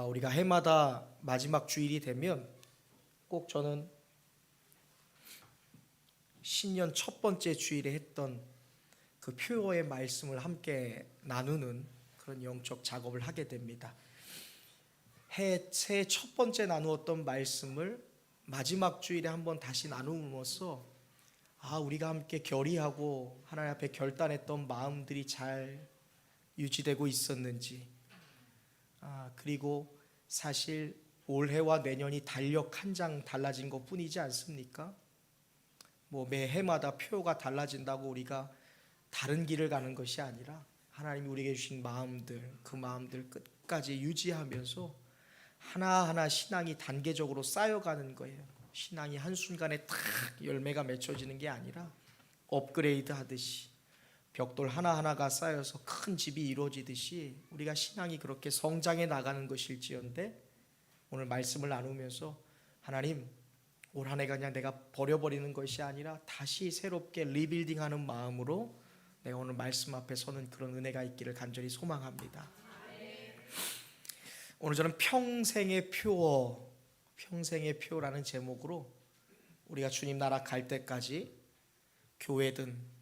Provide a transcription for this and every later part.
우리가 해마다 마지막 주일이 되면 꼭 저는 신년 첫 번째 주일에 했던 그 표어의 말씀을 함께 나누는 그런 영적 작업을 하게 됩니다. 새해 첫 번째 나누었던 말씀을 마지막 주일에 한번 다시 나누면서 우리가 함께 결의하고 하나님 앞에 결단했던 마음들이 잘 유지되고 있었는지, 그리고 사실 올해와 내년이 달력 한 장 달라진 것 뿐이지 않습니까? 매 해마다 표가 달라진다고 우리가 다른 길을 가는 것이 아니라 하나님이 우리에게 주신 마음들, 그 마음들 끝까지 유지하면서 하나하나 신앙이 단계적으로 쌓여가는 거예요. 신앙이 한순간에 탁 열매가 맺혀지는 게 아니라 업그레이드 하듯이 벽돌 하나하나가 쌓여서 큰 집이 이루어지듯이 우리가 신앙이 그렇게 성장해 나가는 것일지언데, 오늘 말씀을 나누면서 하나님, 올 한 해가 그냥 내가 버려버리는 것이 아니라 다시 새롭게 리빌딩하는 마음으로 내가 오늘 말씀 앞에 서는 그런 은혜가 있기를 간절히 소망합니다. 오늘 저는 평생의 표라는 제목으로 우리가 주님 나라 갈 때까지 교회든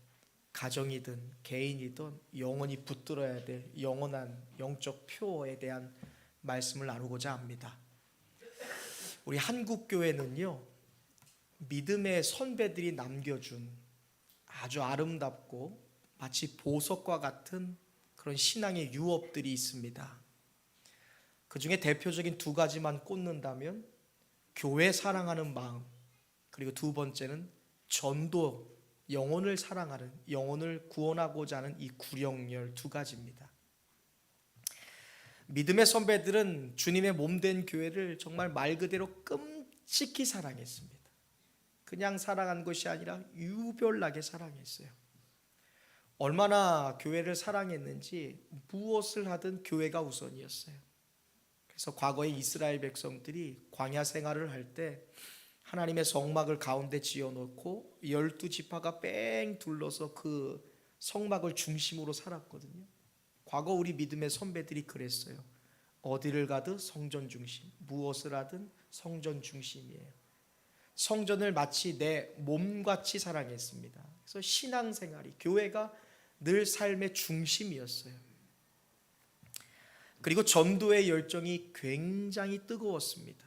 가정이든 개인이든 영원히 붙들어야 될 영원한 영적 표어에 대한 말씀을 나누고자 합니다. 우리 한국교회는요, 믿음의 선배들이 남겨준 아주 아름답고 마치 보석과 같은 그런 신앙의 유업들이 있습니다. 그 중에 대표적인 두 가지만 꼽는다면 교회 사랑하는 마음, 그리고 두 번째는 전도, 영혼을 사랑하는, 영혼을 구원하고자 하는 이 구령열 두 가지입니다. 믿음의 선배들은 주님의 몸된 교회를 정말 말 그대로 끔찍히 사랑했습니다. 그냥 사랑한 것이 아니라 유별나게 사랑했어요. 얼마나 교회를 사랑했는지 무엇을 하든 교회가 우선이었어요. 그래서 과거에 이스라엘 백성들이 광야 생활을 할 때 하나님의 성막을 가운데 지어놓고 12지파가 뺑 둘러서 그 성막을 중심으로 살았거든요. 과거 우리 믿음의 선배들이 그랬어요. 어디를 가든 성전 중심, 무엇을 하든 성전 중심이에요. 성전을 마치 내 몸같이 사랑했습니다. 그래서 신앙생활이, 교회가 늘 삶의 중심이었어요. 그리고 전도의 열정이 굉장히 뜨거웠습니다.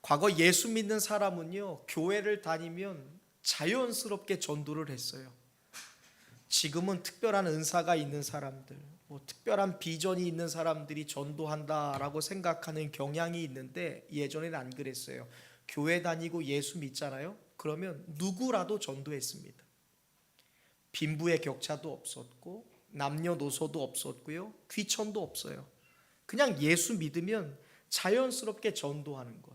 과거 예수 믿는 사람은요, 교회를 다니면 자연스럽게 전도를 했어요. 지금은 특별한 은사가 있는 사람들, 특별한 비전이 있는 사람들이 전도한다라고 생각하는 경향이 있는데, 예전에는 안 그랬어요. 교회 다니고 예수 믿잖아요. 그러면 누구라도 전도했습니다. 빈부의 격차도 없었고 남녀노소도 없었고요, 귀천도 없어요. 그냥 예수 믿으면 자연스럽게 전도하는 것.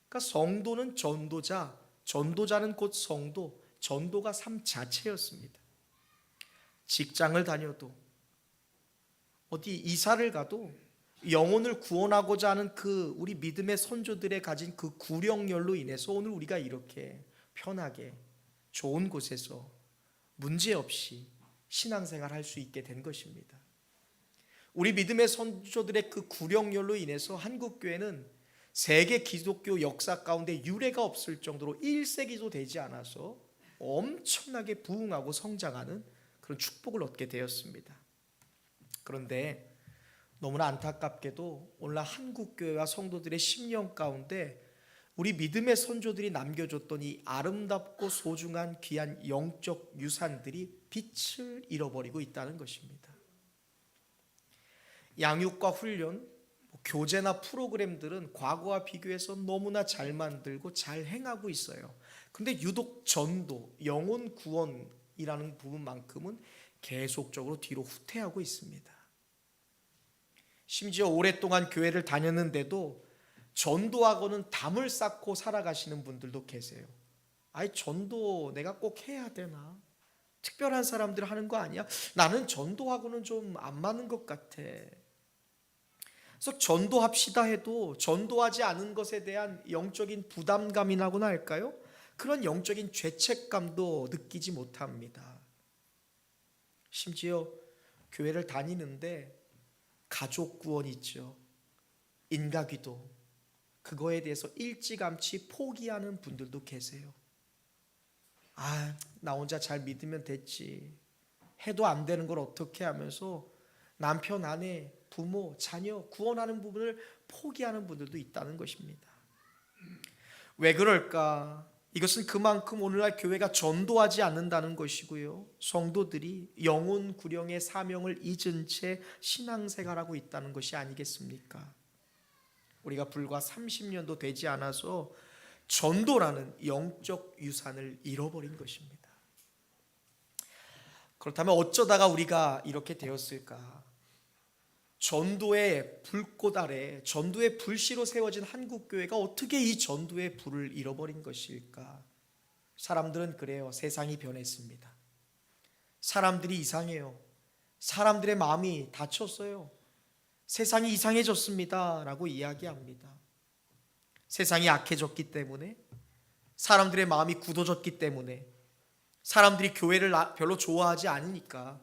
그러니까 성도는 전도자, 전도자는 곧 성도, 전도가 삶 자체였습니다. 직장을 다녀도 어디 이사를 가도 영혼을 구원하고자 하는 그 우리 믿음의 선조들의 가진 그 구령열로 인해서 오늘 우리가 이렇게 편하게 좋은 곳에서 문제없이 신앙생활 할 수 있게 된 것입니다. 우리 믿음의 선조들의 그 구령열로 인해서 한국교회는 세계 기독교 역사 가운데 유례가 없을 정도로 1세기도 되지 않아서 엄청나게 부흥하고 성장하는 그런 축복을 얻게 되었습니다. 그런데 너무나 안타깝게도 오늘날 한국교회와 성도들의 심령 가운데 우리 믿음의 선조들이 남겨줬던 이 아름답고 소중한 귀한 영적 유산들이 빛을 잃어버리고 있다는 것입니다. 양육과 훈련, 교재나 프로그램들은 과거와 비교해서 너무나 잘 만들고 잘 행하고 있어요. 근데 유독 전도, 영혼 구원이라는 부분만큼은 계속적으로 뒤로 후퇴하고 있습니다. 심지어 오랫동안 교회를 다녔는데도 전도하고는 담을 쌓고 살아가시는 분들도 계세요. 전도 내가 꼭 해야 되나? 특별한 사람들 하는 거 아니야? 나는 전도하고는 좀 안 맞는 것 같아. 그래서 전도합시다 해도 전도하지 않은 것에 대한 영적인 부담감이라고나 할까요? 그런 영적인 죄책감도 느끼지 못합니다. 심지어 교회를 다니는데 가족 구원 있죠. 인가기도, 그거에 대해서 일찌감치 포기하는 분들도 계세요. 나 혼자 잘 믿으면 됐지, 해도 안 되는 걸 어떻게 하면서 남편, 아내, 부모, 자녀 구원하는 부분을 포기하는 분들도 있다는 것입니다. 왜 그럴까? 이것은 그만큼 오늘날 교회가 전도하지 않는다는 것이고요, 성도들이 영혼 구령의 사명을 잊은 채 신앙생활하고 있다는 것이 아니겠습니까? 우리가 불과 30년도 되지 않아서 전도라는 영적 유산을 잃어버린 것입니다. 그렇다면 어쩌다가 우리가 이렇게 되었을까? 전도의 불꽃 아래, 전도의 불씨로 세워진 한국교회가 어떻게 이 전도의 불을 잃어버린 것일까? 사람들은 그래요. 세상이 변했습니다. 사람들이 이상해요. 사람들의 마음이 닫혔어요. 세상이 이상해졌습니다 라고 이야기합니다. 세상이 악해졌기 때문에, 사람들의 마음이 굳어졌기 때문에, 사람들이 교회를 별로 좋아하지 않으니까,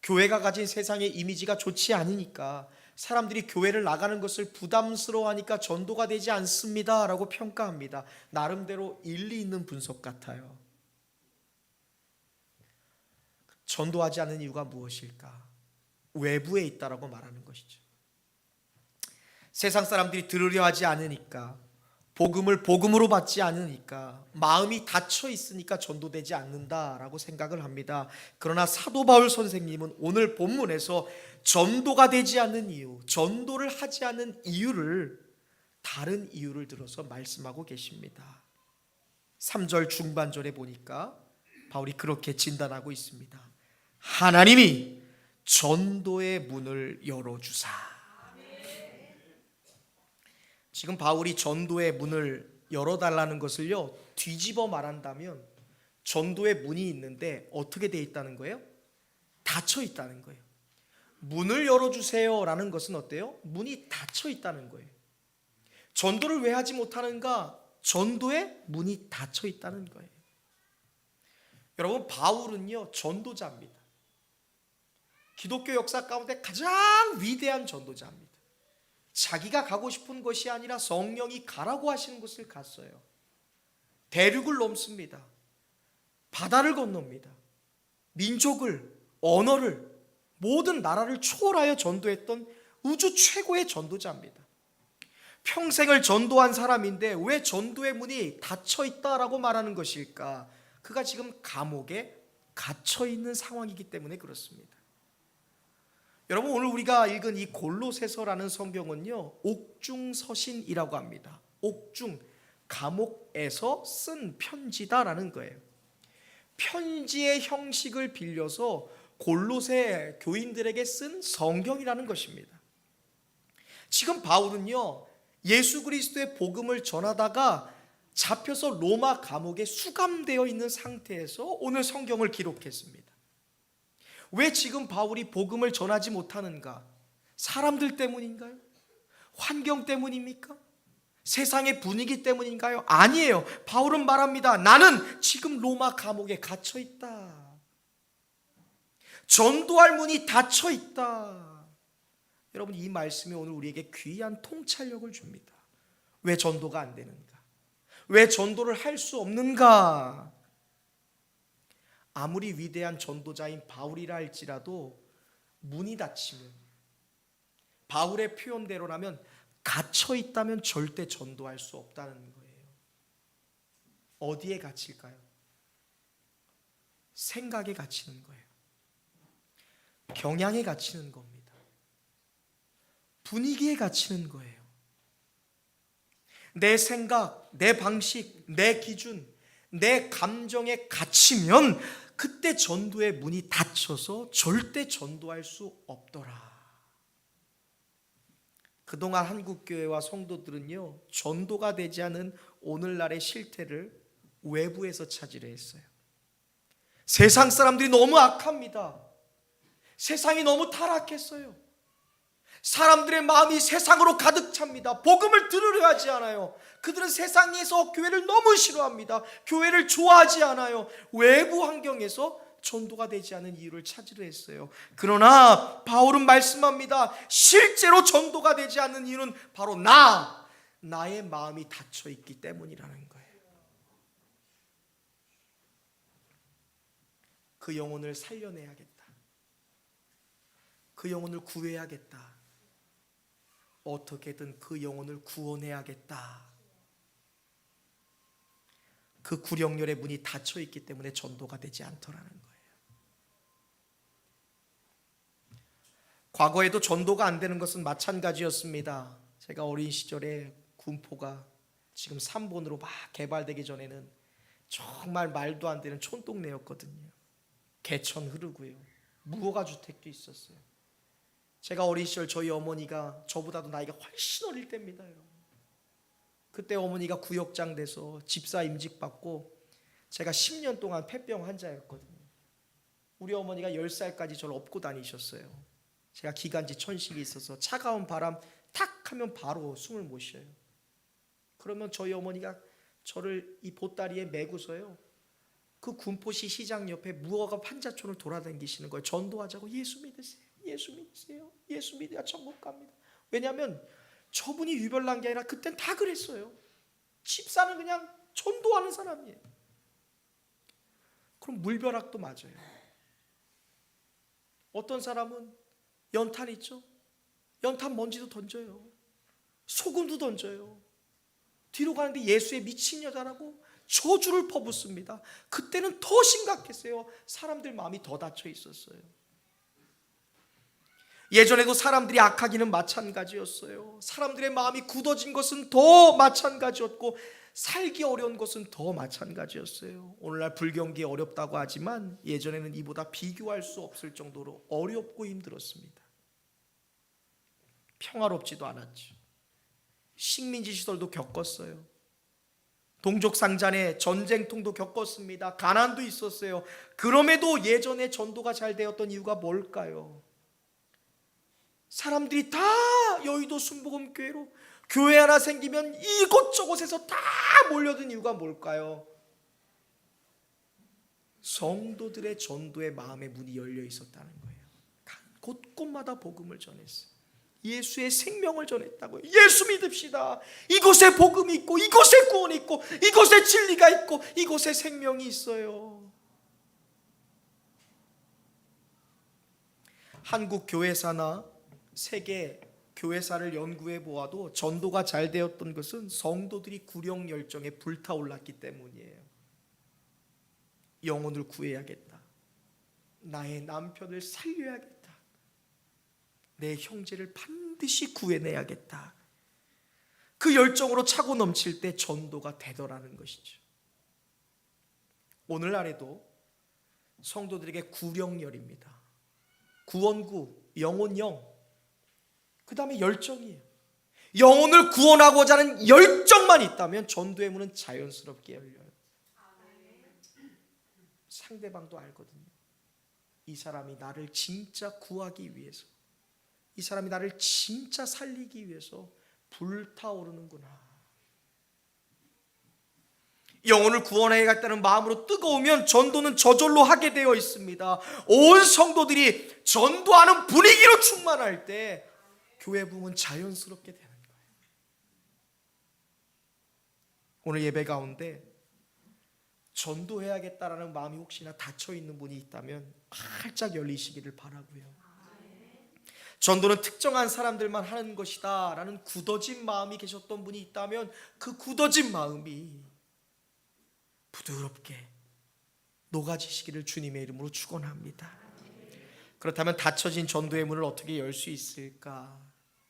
교회가 가진 세상의 이미지가 좋지 않으니까, 사람들이 교회를 나가는 것을 부담스러워하니까 전도가 되지 않습니다 라고 평가합니다. 나름대로 일리 있는 분석 같아요. 전도하지 않는 이유가 무엇일까? 외부에 있다라고 말하는 것이죠. 세상 사람들이 들으려 하지 않으니까, 복음을 복음으로 받지 않으니까, 마음이 닫혀 있으니까 전도되지 않는다라고 생각을 합니다. 그러나 사도 바울 선생님은 오늘 본문에서 전도가 되지 않는 이유, 전도를 하지 않는 이유를, 다른 이유를 들어서 말씀하고 계십니다. 3절 중반절에 보니까 바울이 그렇게 진단하고 있습니다. 하나님이 전도의 문을 열어주사. 지금 바울이 전도의 문을 열어달라는 것을요, 뒤집어 말한다면 전도의 문이 있는데 어떻게 되어 있다는 거예요? 닫혀 있다는 거예요. 문을 열어주세요 라는 것은 어때요? 문이 닫혀 있다는 거예요. 전도를 왜 하지 못하는가? 전도의 문이 닫혀 있다는 거예요. 여러분, 바울은요 전도자입니다. 기독교 역사 가운데 가장 위대한 전도자입니다. 자기가 가고 싶은 것이 아니라 성령이 가라고 하시는 곳을 갔어요. 대륙을 넘습니다. 바다를 건넙니다. 민족을, 언어를, 모든 나라를 초월하여 전도했던 우주 최고의 전도자입니다. 평생을 전도한 사람인데 왜 전도의 문이 닫혀 있다라고 말하는 것일까? 그가 지금 감옥에 갇혀 있는 상황이기 때문에 그렇습니다. 여러분, 오늘 우리가 읽은 이 골로새서라는 성경은요, 옥중서신이라고 합니다. 옥중, 감옥에서 쓴 편지다라는 거예요. 편지의 형식을 빌려서 골로새 교인들에게 쓴 성경이라는 것입니다. 지금 바울은요, 예수 그리스도의 복음을 전하다가 잡혀서 로마 감옥에 수감되어 있는 상태에서 오늘 성경을 기록했습니다. 왜 지금 바울이 복음을 전하지 못하는가? 사람들 때문인가요? 환경 때문입니까? 세상의 분위기 때문인가요? 아니에요. 바울은 말합니다. 나는 지금 로마 감옥에 갇혀 있다. 전도할 문이 닫혀 있다. 여러분, 이 말씀이 오늘 우리에게 귀한 통찰력을 줍니다. 왜 전도가 안 되는가? 왜 전도를 할 수 없는가? 아무리 위대한 전도자인 바울이라 할지라도 문이 닫히면, 바울의 표현대로라면 갇혀 있다면 절대 전도할 수 없다는 거예요. 어디에 갇힐까요? 생각에 갇히는 거예요. 경향에 갇히는 겁니다. 분위기에 갇히는 거예요. 내 생각, 내 방식, 내 기준, 내 감정에 갇히면 그때 전도의 문이 닫혀서 절대 전도할 수 없더라. 그동안 한국교회와 성도들은요, 전도가 되지 않은 오늘날의 실태를 외부에서 찾으려 했어요. 세상 사람들이 너무 악합니다. 세상이 너무 타락했어요. 사람들의 마음이 세상으로 가득 찹니다. 복음을 들으려 하지 않아요. 그들은 세상에서 교회를 너무 싫어합니다. 교회를 좋아하지 않아요. 외부 환경에서 전도가 되지 않은 이유를 찾으려 했어요. 그러나 바울은 말씀합니다. 실제로 전도가 되지 않는 이유는 바로 나의 마음이 닫혀 있기 때문이라는 거예요. 그 영혼을 살려내야겠다. 그 영혼을 구해야겠다. 어떻게든 그 영혼을 구원해야겠다. 그 구령렬의 문이 닫혀 있기 때문에 전도가 되지 않더라는 거예요. 과거에도 전도가 안 되는 것은 마찬가지였습니다. 제가 어린 시절에 군포가 지금 3본으로 막 개발되기 전에는 정말 말도 안 되는 촌동네였거든요. 개천 흐르고요. 무허가 주택도 있었어요. 제가 어린 시절 저희 어머니가 저보다도 나이가 훨씬 어릴 때입니다. 그때 어머니가 구역장 돼서 집사 임직 받고 제가 10년 동안 폐병 환자였거든요. 우리 어머니가 10살까지 저를 업고 다니셨어요. 제가 기관지 천식이 있어서 차가운 바람 탁 하면 바로 숨을 못 쉬어요. 그러면 저희 어머니가 저를 이 보따리에 메고서요, 그 군포시 시장 옆에 무허가 환자촌을 돌아다니시는 거예요. 전도하자고. 예수 믿으세요. 예수 믿으세요. 예수 믿어야 천국 갑니다. 왜냐하면 저분이 유별난 게 아니라 그땐 다 그랬어요. 집사는 그냥 전도하는 사람이에요. 그럼 물벼락도 맞아요. 어떤 사람은 연탄 있죠? 연탄 먼지도 던져요. 소금도 던져요. 뒤로 가는데 예수의 미친 여자라고 저주를 퍼붓습니다. 그때는 더 심각했어요. 사람들 마음이 더 닫혀 있었어요. 예전에도 사람들이 악하기는 마찬가지였어요. 사람들의 마음이 굳어진 것은 더 마찬가지였고 살기 어려운 것은 더 마찬가지였어요. 오늘날 불경기 어렵다고 하지만 예전에는 이보다 비교할 수 없을 정도로 어렵고 힘들었습니다. 평화롭지도 않았죠. 식민지 시설도 겪었어요. 동족상잔의 전쟁통도 겪었습니다. 가난도 있었어요. 그럼에도 예전에 전도가 잘 되었던 이유가 뭘까요? 사람들이 다 여의도 순복음교회로 교회 하나 생기면 이곳저곳에서 다 몰려든 이유가 뭘까요? 성도들의 전도의 마음의 문이 열려 있었다는 거예요. 곳곳마다 복음을 전했어요. 예수의 생명을 전했다고요. 예수 믿읍시다. 이곳에 복음이 있고 이곳에 구원이 있고 이곳에 진리가 있고 이곳에 생명이 있어요. 한국 교회사나 세계 교회사를 연구해 보아도 전도가 잘 되었던 것은 성도들이 구령 열정에 불타올랐기 때문이에요. 영혼을 구해야겠다. 나의 남편을 살려야겠다. 내 형제를 반드시 구해내야겠다. 그 열정으로 차고 넘칠 때 전도가 되더라는 것이죠. 오늘날에도 성도들에게 구령열입니다. 구원구, 영혼영, 그 다음에 열정이에요. 영혼을 구원하고자 하는 열정만 있다면 전도의 문은 자연스럽게 열려요. 상대방도 알거든요. 이 사람이 나를 진짜 구하기 위해서, 이 사람이 나를 진짜 살리기 위해서 불타오르는구나. 영혼을 구원해야겠다는 마음으로 뜨거우면 전도는 저절로 하게 되어 있습니다. 온 성도들이 전도하는 분위기로 충만할 때 교회 부흥은 자연스럽게 되는 거예요. 오늘 예배 가운데 전도해야겠다라는 마음이 혹시나 닫혀 있는 분이 있다면 활짝 열리시기를 바라고요. 전도는 특정한 사람들만 하는 것이다 라는 굳어진 마음이 계셨던 분이 있다면 그 굳어진 마음이 부드럽게 녹아지시기를 주님의 이름으로 축원합니다. 그렇다면 닫혀진 전도의 문을 어떻게 열 수 있을까?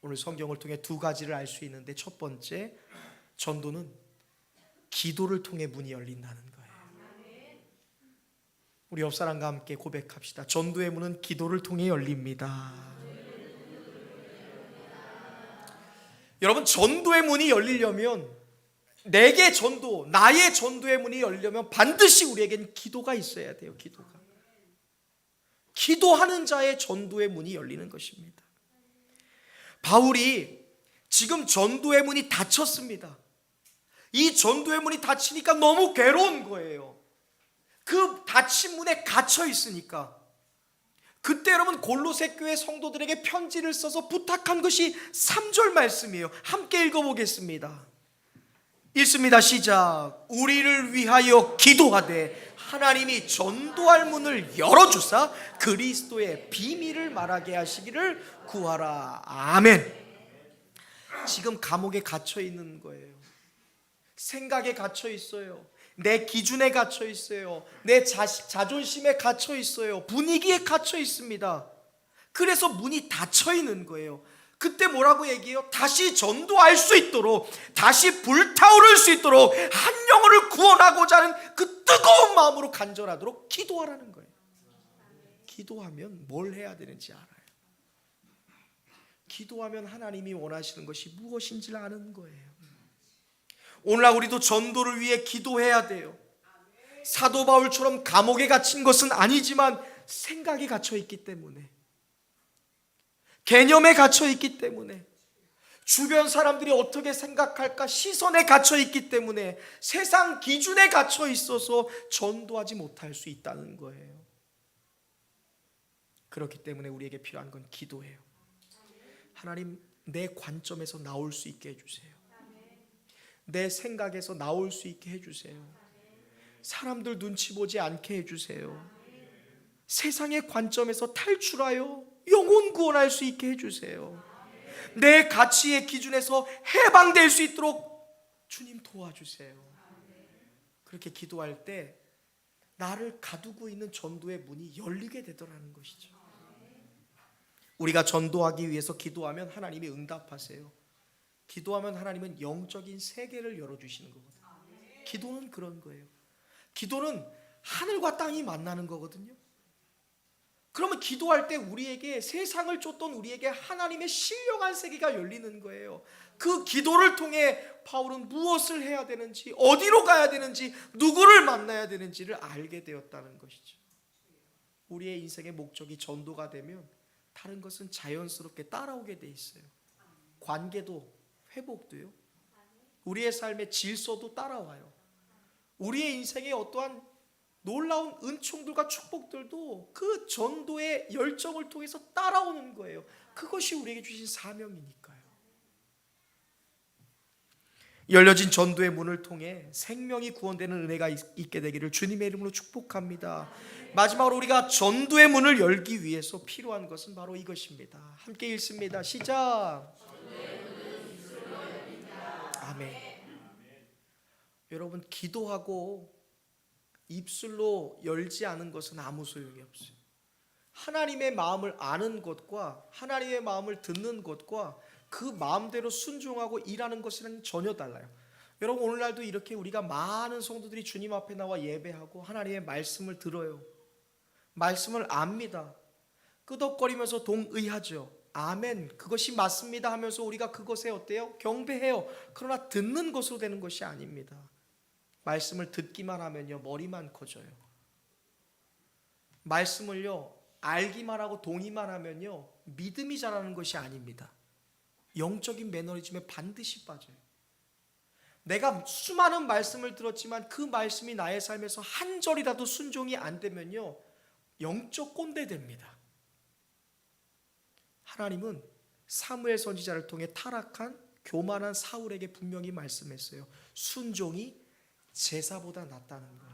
오늘 성경을 통해 두 가지를 알 수 있는데, 첫 번째, 전도는 기도를 통해 문이 열린다는 거예요. 우리 옆 사람과 함께 고백합시다. 전도의 문은 기도를 통해 열립니다. 여러분, 전도의 문이 열리려면, 내게 전도, 나의 전도의 문이 열리려면 반드시 우리에겐 기도가 있어야 돼요. 기도가. 기도하는 자의 전도의 문이 열리는 것입니다. 바울이 지금 전도의 문이 닫혔습니다. 이 전도의 문이 닫히니까 너무 괴로운 거예요. 그 닫힌 문에 갇혀 있으니까 그때 여러분 골로새 교회 성도들에게 편지를 써서 부탁한 것이 3절 말씀이에요. 함께 읽어보겠습니다. 읽습니다. 시작. 우리를 위하여 기도하되 하나님이 전도할 문을 열어주사 그리스도의 비밀을 말하게 하시기를 구하라. 아멘. 지금 감옥에 갇혀 있는 거예요. 생각에 갇혀 있어요. 내 기준에 갇혀 있어요. 내 자존심에 갇혀 있어요. 분위기에 갇혀 있습니다. 그래서 문이 닫혀 있는 거예요. 그때 뭐라고 얘기해요? 다시 전도할 수 있도록, 다시 불타오를 수 있도록 한 영혼을 구원하고자 하는 그 뜨거운 마음으로 간절하도록 기도하라는 거예요. 기도하면 뭘 해야 되는지 알아요. 기도하면 하나님이 원하시는 것이 무엇인지를 아는 거예요. 오늘날 우리도 전도를 위해 기도해야 돼요. 사도 바울처럼 감옥에 갇힌 것은 아니지만 생각에 갇혀 있기 때문에, 개념에 갇혀 있기 때문에, 주변 사람들이 어떻게 생각할까 시선에 갇혀 있기 때문에, 세상 기준에 갇혀 있어서 전도하지 못할 수 있다는 거예요. 그렇기 때문에 우리에게 필요한 건 기도예요. 하나님, 내 관점에서 나올 수 있게 해주세요. 내 생각에서 나올 수 있게 해주세요. 사람들 눈치 보지 않게 해주세요. 세상의 관점에서 탈출하여 영혼 구원할 수 있게 해주세요. 내 가치의 기준에서 해방될 수 있도록 주님 도와주세요. 그렇게 기도할 때 나를 가두고 있는 전도의 문이 열리게 되더라는 것이죠. 우리가 전도하기 위해서 기도하면 하나님이 응답하세요. 기도하면 하나님은 영적인 세계를 열어주시는 거거든요. 기도는 그런 거예요. 기도는 하늘과 땅이 만나는 거거든요. 그러면 기도할 때 우리에게, 세상을 쫓던 우리에게 하나님의 신령한 세계가 열리는 거예요. 그 기도를 통해 바울은 무엇을 해야 되는지, 어디로 가야 되는지, 누구를 만나야 되는지를 알게 되었다는 것이죠. 우리의 인생의 목적이 전도가 되면 다른 것은 자연스럽게 따라오게 돼 있어요. 관계도, 회복도요. 우리의 삶의 질서도 따라와요. 우리의 인생의 어떠한 놀라운 은총들과 축복들도 그 전도의 열정을 통해서 따라오는 거예요. 그것이 우리에게 주신 사명이니까요. 열려진 전도의 문을 통해 생명이 구원되는 은혜가 있게 되기를 주님의 이름으로 축복합니다. 마지막으로 우리가 전도의 문을 열기 위해서 필요한 것은 바로 이것입니다. 함께 읽습니다. 시작. 아멘. 여러분, 기도하고 입술로 열지 않은 것은 아무 소용이 없어요. 하나님의 마음을 아는 것과 하나님의 마음을 듣는 것과 그 마음대로 순종하고 일하는 것이랑 전혀 달라요. 여러분, 오늘날도 이렇게 우리가 많은 성도들이 주님 앞에 나와 예배하고 하나님의 말씀을 들어요. 말씀을 압니다. 끄덕거리면서 동의하죠. 아멘, 그것이 맞습니다 하면서 우리가 그것에 어때요? 경배해요. 그러나 듣는 것으로 되는 것이 아닙니다. 말씀을 듣기만 하면요, 머리만 커져요. 말씀을요, 알기만 하고 동의만 하면요, 믿음이 자라는 것이 아닙니다. 영적인 매너리즘에 반드시 빠져요. 내가 수많은 말씀을 들었지만 그 말씀이 나의 삶에서 한 절이라도 순종이 안 되면요, 영적 꼰대 됩니다. 하나님은 사무엘 선지자를 통해 타락한 교만한 사울에게 분명히 말씀했어요. 순종이 제사보다 낫다는 거예요.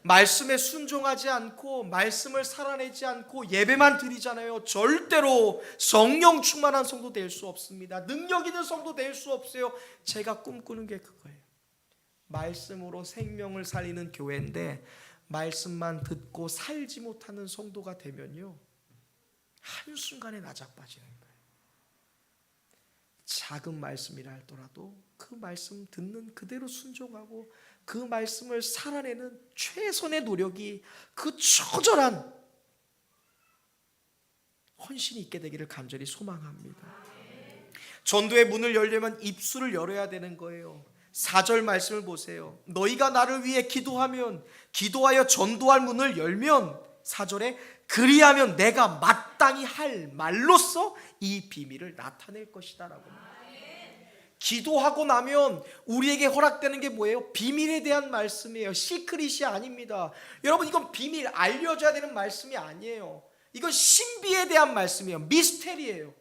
말씀에 순종하지 않고 말씀을 살아내지 않고 예배만 드리잖아요. 절대로 성령 충만한 성도 될 수 없습니다. 능력 있는 성도 될 수 없어요. 제가 꿈꾸는 게 그거예요. 말씀으로 생명을 살리는 교회인데 말씀만 듣고 살지 못하는 성도가 되면요, 한순간에 나자빠지는 거예요. 작은 말씀이라 할더라도 그 말씀 듣는 그대로 순종하고 그 말씀을 살아내는 최선의 노력이, 그 처절한 헌신이 있게 되기를 간절히 소망합니다. 전도의 문을 열려면 입술을 열어야 되는 거예요. 4절 말씀을 보세요. 너희가 나를 위해 기도하면, 기도하여 전도할 문을 열면, 4절에 그리하면 내가 마땅히 할 말로써 이 비밀을 나타낼 것이다 라고. 기도하고 나면 우리에게 허락되는 게 뭐예요? 비밀에 대한 말씀이에요. 시크릿이 아닙니다. 여러분, 이건 비밀, 알려줘야 되는 말씀이 아니에요. 이건 신비에 대한 말씀이에요. 미스테리예요.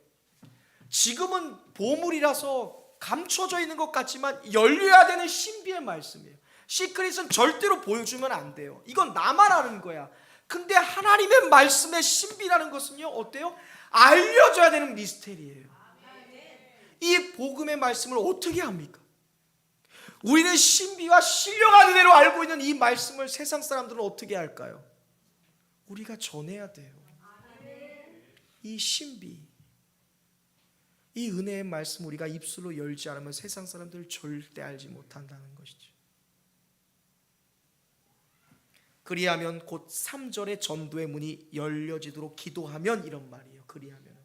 지금은 보물이라서 감춰져 있는 것 같지만 열려야 되는 신비의 말씀이에요. 시크릿은 절대로 보여주면 안 돼요. 이건 나만 아는 거야. 근데 하나님의 말씀의 신비라는 것은요, 어때요? 알려줘야 되는 미스테리예요. 이 복음의 말씀을 어떻게 합니까? 우리는 신비와 신령한 은혜로 알고 있는 이 말씀을 세상 사람들은 어떻게 할까요? 우리가 전해야 돼요. 이 신비, 이 은혜의 말씀 우리가 입술로 열지 않으면 세상 사람들 절대 알지 못한다는 것이죠. 그리하면 곧 3절의 전도의 문이 열려지도록 기도하면, 이런 말이에요. 그리하면,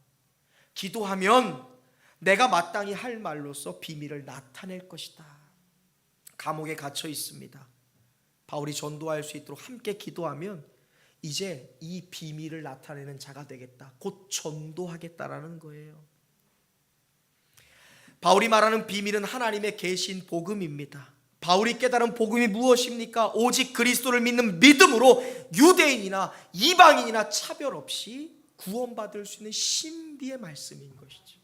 기도하면 내가 마땅히 할 말로서 비밀을 나타낼 것이다. 감옥에 갇혀 있습니다. 바울이 전도할 수 있도록 함께 기도하면 이제 이 비밀을 나타내는 자가 되겠다. 곧 전도하겠다라는 거예요. 바울이 말하는 비밀은 하나님의 계신 복음입니다. 바울이 깨달은 복음이 무엇입니까? 오직 그리스도를 믿는 믿음으로 유대인이나 이방인이나 차별 없이 구원받을 수 있는 신비의 말씀인 것이죠.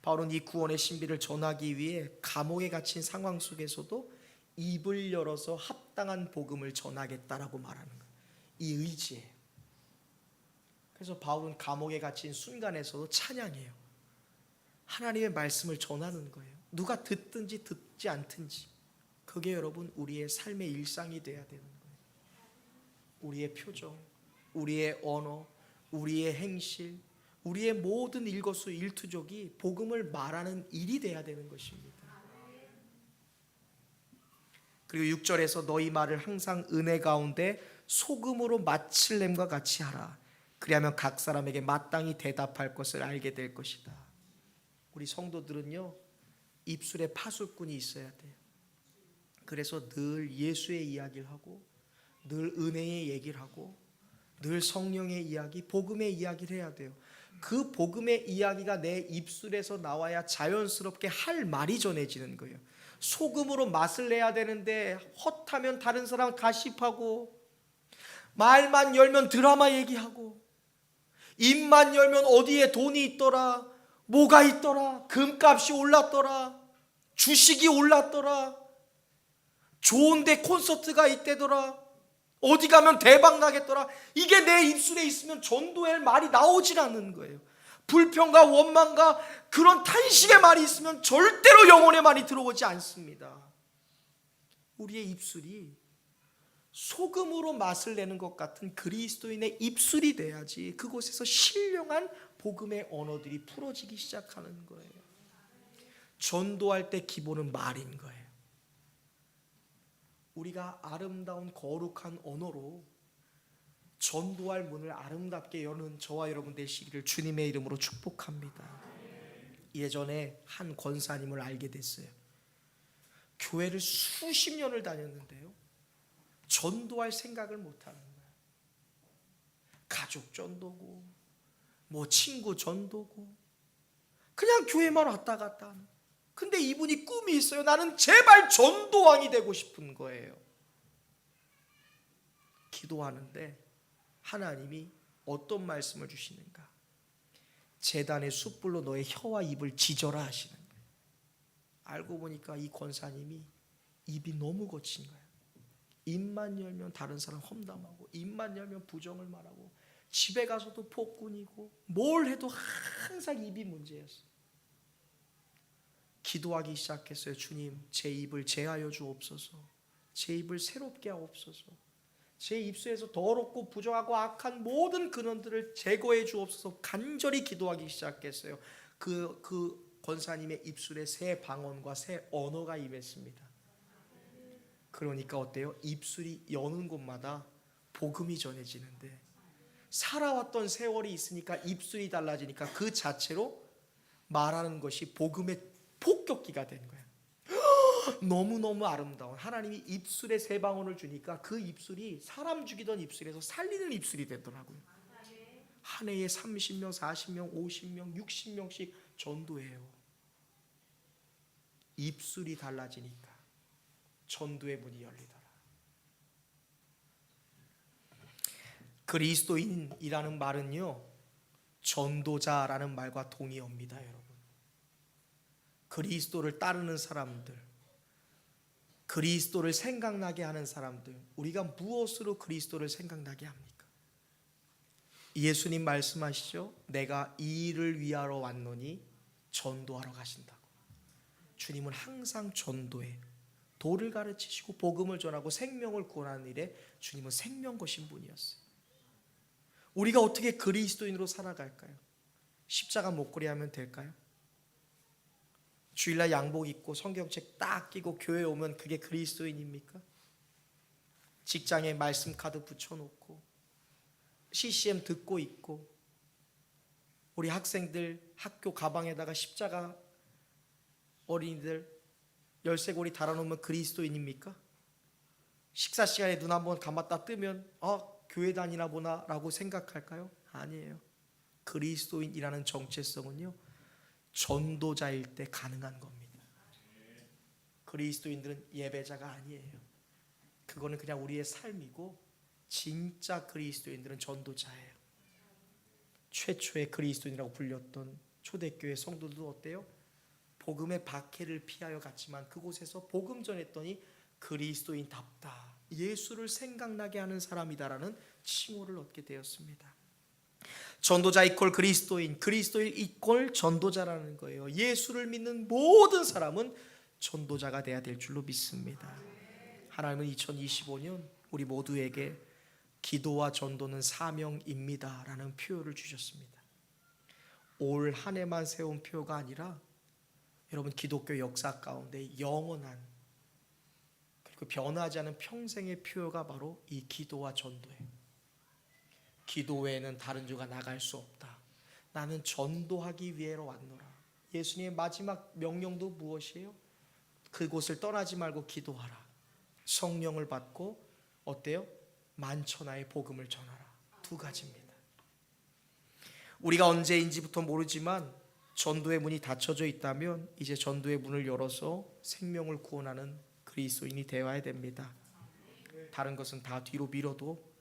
바울은 이 구원의 신비를 전하기 위해 감옥에 갇힌 상황 속에서도 입을 열어서 합당한 복음을 전하겠다라고 말하는 거예요. 이 의지예요. 그래서 바울은 감옥에 갇힌 순간에서도 찬양해요. 하나님의 말씀을 전하는 거예요. 누가 듣든지 듣지 않든지, 그게 여러분 우리의 삶의 일상이 돼야 되는 거예요. 우리의 표정, 우리의 언어, 우리의 행실, 우리의 모든 일거수일투족이 복음을 말하는 일이 돼야 되는 것입니다. 그리고 6절에서 너희 말을 항상 은혜 가운데 소금으로 마칠냄과 같이 하라. 그리하면 각 사람에게 마땅히 대답할 것을 알게 될 것이다. 우리 성도들은요, 입술에 파수꾼이 있어야 돼요. 그래서 늘 예수의 이야기를 하고, 늘 은혜의 얘기를 하고, 늘 성령의 이야기, 복음의 이야기를 해야 돼요. 그 복음의 이야기가 내 입술에서 나와야 자연스럽게 할 말이 전해지는 거예요. 소금으로 맛을 내야 되는데 헛하면 다른 사람 가십하고, 말만 열면 드라마 얘기하고, 입만 열면 어디에 돈이 있더라, 뭐가 있더라, 금값이 올랐더라, 주식이 올랐더라, 좋은데 콘서트가 있대더라, 어디 가면 대박 나겠더라. 이게 내 입술에 있으면 전도할 말이 나오질 않는 거예요. 불평과 원망과 그런 탄식의 말이 있으면 절대로 영혼의 말이 들어오지 않습니다. 우리의 입술이 소금으로 맛을 내는 것 같은 그리스도인의 입술이 돼야지 그곳에서 신령한 복음의 언어들이 풀어지기 시작하는 거예요. 전도할 때 기본은 말인 거예요. 우리가 아름다운 거룩한 언어로 전도할 문을 아름답게 여는 저와 여러분 되시기를 주님의 이름으로 축복합니다. 예전에 한 권사님을 알게 됐어요. 교회를 수십 년을 다녔는데요, 전도할 생각을 못하는 거예요. 가족 전도고 뭐 친구 전도고 그냥 교회만 왔다 갔다 하는. 근데 이분이 꿈이 있어요. 나는 제발 전도왕이 되고 싶은 거예요. 기도하는데 하나님이 어떤 말씀을 주시는가? 제단의 숯불로 너의 혀와 입을 지져라 하시는 거예요. 알고 보니까 이 권사님이 입이 너무 거친 거예요. 입만 열면 다른 사람 험담하고, 입만 열면 부정을 말하고, 집에 가서도 폭군이고, 뭘 해도 항상 입이 문제였어요. 기도하기 시작했어요. 주님, 제 입을 제하여 주옵소서. 제 입을 새롭게 하옵소서. 제 입술에서 더럽고 부정하고 악한 모든 근원들을 제거해 주옵소서. 간절히 기도하기 시작했어요. 그 권사님의 입술에 새 방언과 새 언어가 임했습니다. 그러니까 어때요? 입술이 여는 곳마다 복음이 전해지는데, 살아왔던 세월이 있으니까 입술이 달라지니까 그 자체로 말하는 것이 복음의 폭격기가 된 거예요. 너무너무 아름다운 하나님이 입술에 새 방언을 주니까 그 입술이 사람 죽이던 입술에서 살리는 입술이 되더라고요. 한 해에 30명, 40명, 50명, 60명씩 전도해요. 입술이 달라지니까 전도의 문이 열리더라. 그리스도인이라는 말은요, 전도자라는 말과 동의어입니다, 여러분. 그리스도를 따르는 사람들, 그리스도를 생각나게 하는 사람들, 우리가 무엇으로 그리스도를 생각나게 합니까? 예수님 말씀하시죠. 내가 이 일을 위하러 왔노니 전도하러 가신다고. 주님은 항상 전도해 도를 가르치시고 복음을 전하고 생명을 구원하는 일에 주님은 생명거신 분이었어요. 우리가 어떻게 그리스도인으로 살아갈까요? 십자가 목걸이 하면 될까요? 주일날 양복 입고 성경책 딱 끼고 교회 오면 그게 그리스도인입니까? 직장에 말씀 카드 붙여놓고 CCM 듣고 있고 우리 학생들 학교 가방에다가 십자가, 어린이들 열쇠고리 달아놓으면 그리스도인입니까? 식사 시간에 눈 한번 감았다 뜨면 교회 다니나 보나 라고 생각할까요? 아니에요. 그리스도인이라는 정체성은요, 전도자일 때 가능한 겁니다. 그리스도인들은 예배자가 아니에요. 그거는 그냥 우리의 삶이고, 진짜 그리스도인들은 전도자예요. 최초의 그리스도인이라고 불렸던 초대교회 성도들도 어때요? 복음의 박해를 피하여 갔지만 그곳에서 복음 전했더니 그리스도인답다, 예수를 생각나게 하는 사람이다라는 칭호를 얻게 되었습니다. 전도자 이퀄 그리스도인, 그리스도인 이퀄 전도자라는 거예요. 예수를 믿는 모든 사람은 전도자가 돼야 될 줄로 믿습니다. 하나님은 2025년 우리 모두에게 기도와 전도는 사명입니다 라는 표어를 주셨습니다. 올 한 해만 세운 표어가 아니라 여러분, 기독교 역사 가운데 영원한 그리고 변하지 않은 평생의 표어가 바로 이 기도와 전도예요. 기도 외에는 다른 주가 나갈 수 없다. 나는 전도하기 위해로 왔노라. 예수님의 마지막 명령도 무엇이에요? 그곳을 떠나지 말고 기도하라. 성령을 받고 어때요? 만천하에 복음을 전하라. 두 가지입니다. 우리가 언제인지부터 모르지만 전도의 문이 닫혀져 있다면 이제 전도의 문을 열어서 생명을 구원하는 그리스도인이 되어야 됩니다. 다른 것은 다 뒤로 미뤄도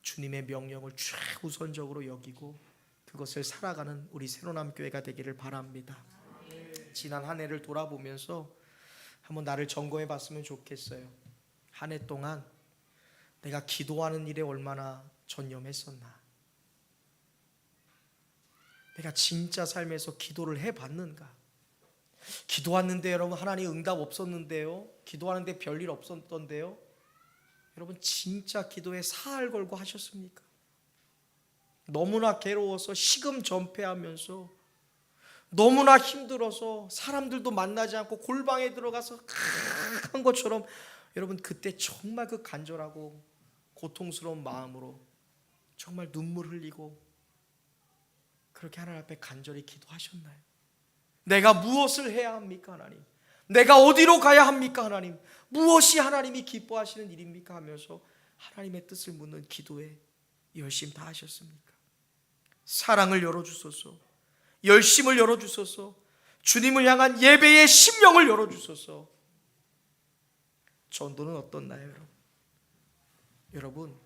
주님의 명령을 최우선적으로 여기고 그것을 살아가는 우리 새로남 교회가 되기를 바랍니다. 지난 한 해를 돌아보면서 한번 나를 점검해 봤으면 좋겠어요. 한 해 동안 내가 기도하는 일에 얼마나 전념했었나? 내가 진짜 삶에서 기도를 해봤는가? 기도했는데 여러분, 하나님 응답 없었는데요? 기도하는데 별일 없었던데요? 여러분, 진짜 기도에 사활 걸고 하셨습니까? 너무나 괴로워서 식음 전폐하면서 너무나 힘들어서 사람들도 만나지 않고 골방에 들어가서 한 것처럼 여러분, 그때 정말 그 간절하고 고통스러운 마음으로 정말 눈물 흘리고 그렇게 하나님 앞에 간절히 기도하셨나요? 내가 무엇을 해야 합니까, 하나님? 내가 어디로 가야 합니까, 하나님? 무엇이 하나님이 기뻐하시는 일입니까? 하면서 하나님의 뜻을 묻는 기도에 열심 다 하셨습니까? 사랑을 열어주소서, 열심을 열어주소서, 주님을 향한 예배의 심령을 열어주소서. 전도는 어떻나요, 여러분? 여러분,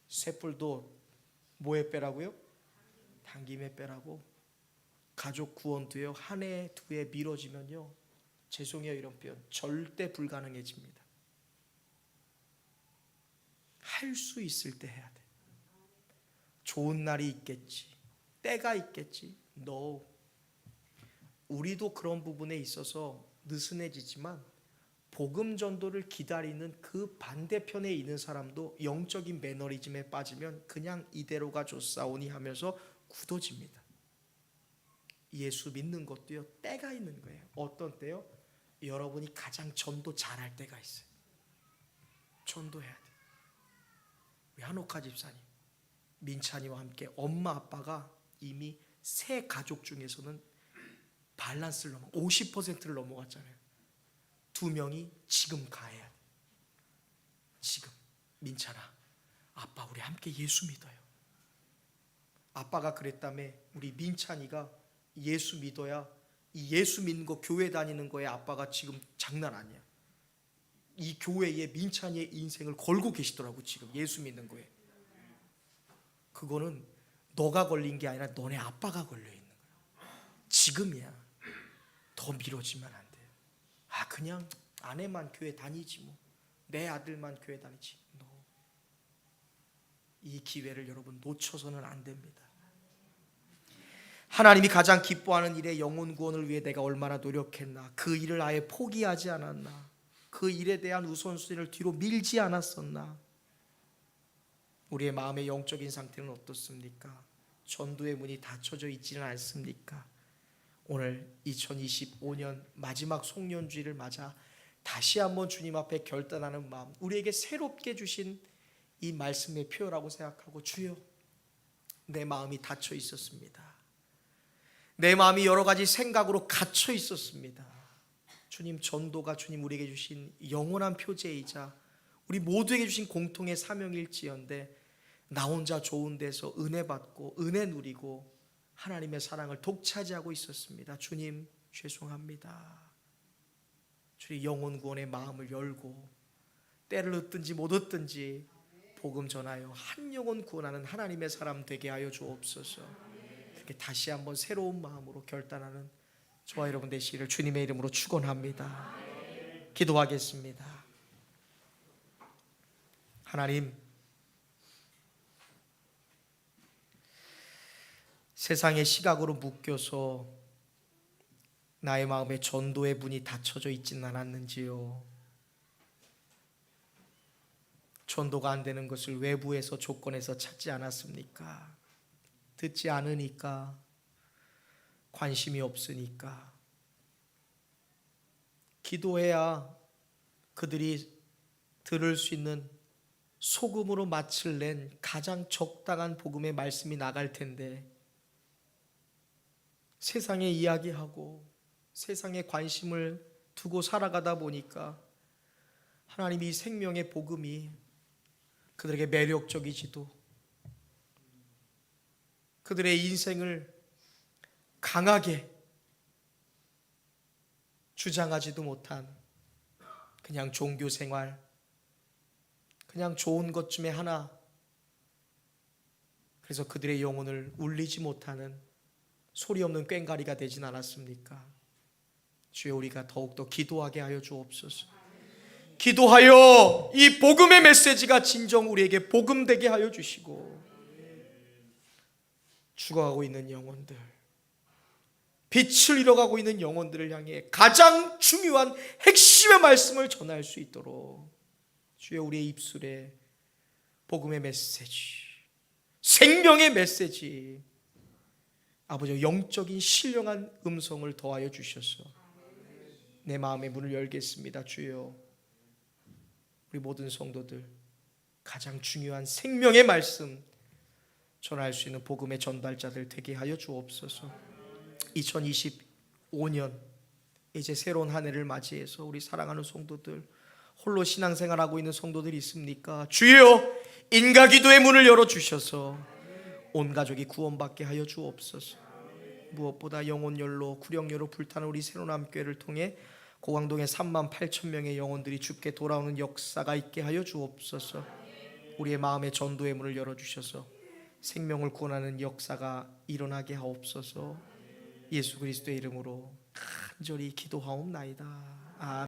쇳불도 뭐에 빼라고요? 당김에 빼라고. 가족 구원도요, 한 해, 두 해 미뤄지면요, 죄송해요 이런 표현, 절대 불가능해집니다. 할 수 있을 때 해야 돼. 좋은 날이 있겠지, 때가 있겠지. No. 우리도 그런 부분에 있어서 느슨해지지만 복음 전도를 기다리는 그 반대편에 있는 사람도 영적인 매너리즘에 빠지면 그냥 이대로가 좋사오니 하면서 굳어집니다. 예수 믿는 것도요, 때가 있는 거예요. 어떤 때요? 여러분이 가장 전도 잘할 때가 있어요. 전도해야 돼. 우리 한옥화 집사님, 민찬이와 함께 엄마 아빠가 이미 세 가족 중에서는 밸런스를 넘어 50%를 넘어갔잖아요. 두 명이 지금 가야 돼. 지금 민찬아, 아빠 우리 함께 예수 믿어요. 아빠가 그랬다며 우리 민찬이가 예수 믿어야 이 예수 믿는 거, 교회 다니는 거에 아빠가 지금 장난 아니야. 이 교회에 민찬이의 인생을 걸고 계시더라고. 지금 예수 믿는 거에. 그거는 너가 걸린 게 아니라 너네 아빠가 걸려 있는 거야. 지금이야. 더 미뤄지면 안 돼. 그냥 아내만 교회 다니지 뭐. 내 아들만 교회 다니지. 이 기회를 여러분 놓쳐서는 안 됩니다. 하나님이 가장 기뻐하는 일의 영혼 구원을 위해 내가 얼마나 노력했나. 그 일을 아예 포기하지 않았나. 그 일에 대한 우선순위를 뒤로 밀지 않았었나. 우리의 마음의 영적인 상태는 어떻습니까? 전도의 문이 닫혀져 있지는 않습니까? 오늘 2025년 마지막 송년주일을 맞아 다시 한번 주님 앞에 결단하는 마음, 우리에게 새롭게 주신 이 말씀의 표현이라고 생각하고, 주여, 내 마음이 닫혀 있었습니다. 내 마음이 여러 가지 생각으로 갇혀 있었습니다. 주님, 전도가 주님 우리에게 주신 영원한 표제이자 우리 모두에게 주신 공통의 사명일지언데 나 혼자 좋은 데서 은혜 받고 은혜 누리고 하나님의 사랑을 독차지하고 있었습니다. 주님, 죄송합니다. 주님, 영혼 구원의 마음을 열고 때를 얻든지 못 얻든지 복음 전하여 한 영혼 구원하는 하나님의 사람 되게 하여 주옵소서. 이렇게 다시 한번 새로운 마음으로 결단하는 저와 여러분 되시기를 주님의 이름으로 축원합니다. 기도하겠습니다. 하나님, 세상의 시각으로 묶여서 나의 마음에 전도의 문이 닫혀져 있지는 않았는지요. 전도가 안 되는 것을 외부에서 조건에서 찾지 않았습니까? 듣지 않으니까, 관심이 없으니까. 기도해야 그들이 들을 수 있는 소금으로 맛을 낸 가장 적당한 복음의 말씀이 나갈 텐데, 세상에 이야기하고 세상에 관심을 두고 살아가다 보니까 하나님이 생명의 복음이 그들에게 매력적이지도, 그들의 인생을 강하게 주장하지도 못한 그냥 종교 생활, 그냥 좋은 것 중에 하나, 그래서 그들의 영혼을 울리지 못하는 소리 없는 꽹과리가 되진 않았습니까? 주여, 우리가 더욱더 기도하게 하여 주옵소서. 기도하여 이 복음의 메시지가 진정 우리에게 복음되게 하여 주시고, 죽어가고 있는 영혼들, 빛을 잃어가고 있는 영혼들을 향해 가장 중요한 핵심의 말씀을 전할 수 있도록 주여, 우리의 입술에 복음의 메시지, 생명의 메시지, 아버지 영적인 신령한 음성을 더하여 주셔서 내 마음의 문을 열겠습니다. 주여, 우리 모든 성도들 가장 중요한 생명의 말씀 전할 수 있는 복음의 전달자들 되게 하여 주옵소서. 2025년 이제 새로운 한 해를 맞이해서 우리 사랑하는 성도들, 홀로 신앙생활하고 있는 성도들이 있습니까? 주여, 인가기도의 문을 열어주셔서 온 가족이 구원받게 하여 주옵소서. 무엇보다 영혼열로 구령열로 불타는 우리 새로남교회를 통해 고강동의 38,000명의 영혼들이 주께 돌아오는 역사가 있게 하여 주옵소서. 우리의 마음의 전도의 문을 열어주셔서 생명을 구원하는 역사가 일어나게 하옵소서. 예수 그리스도의 이름으로 간절히 기도하옵나이다. 아멘.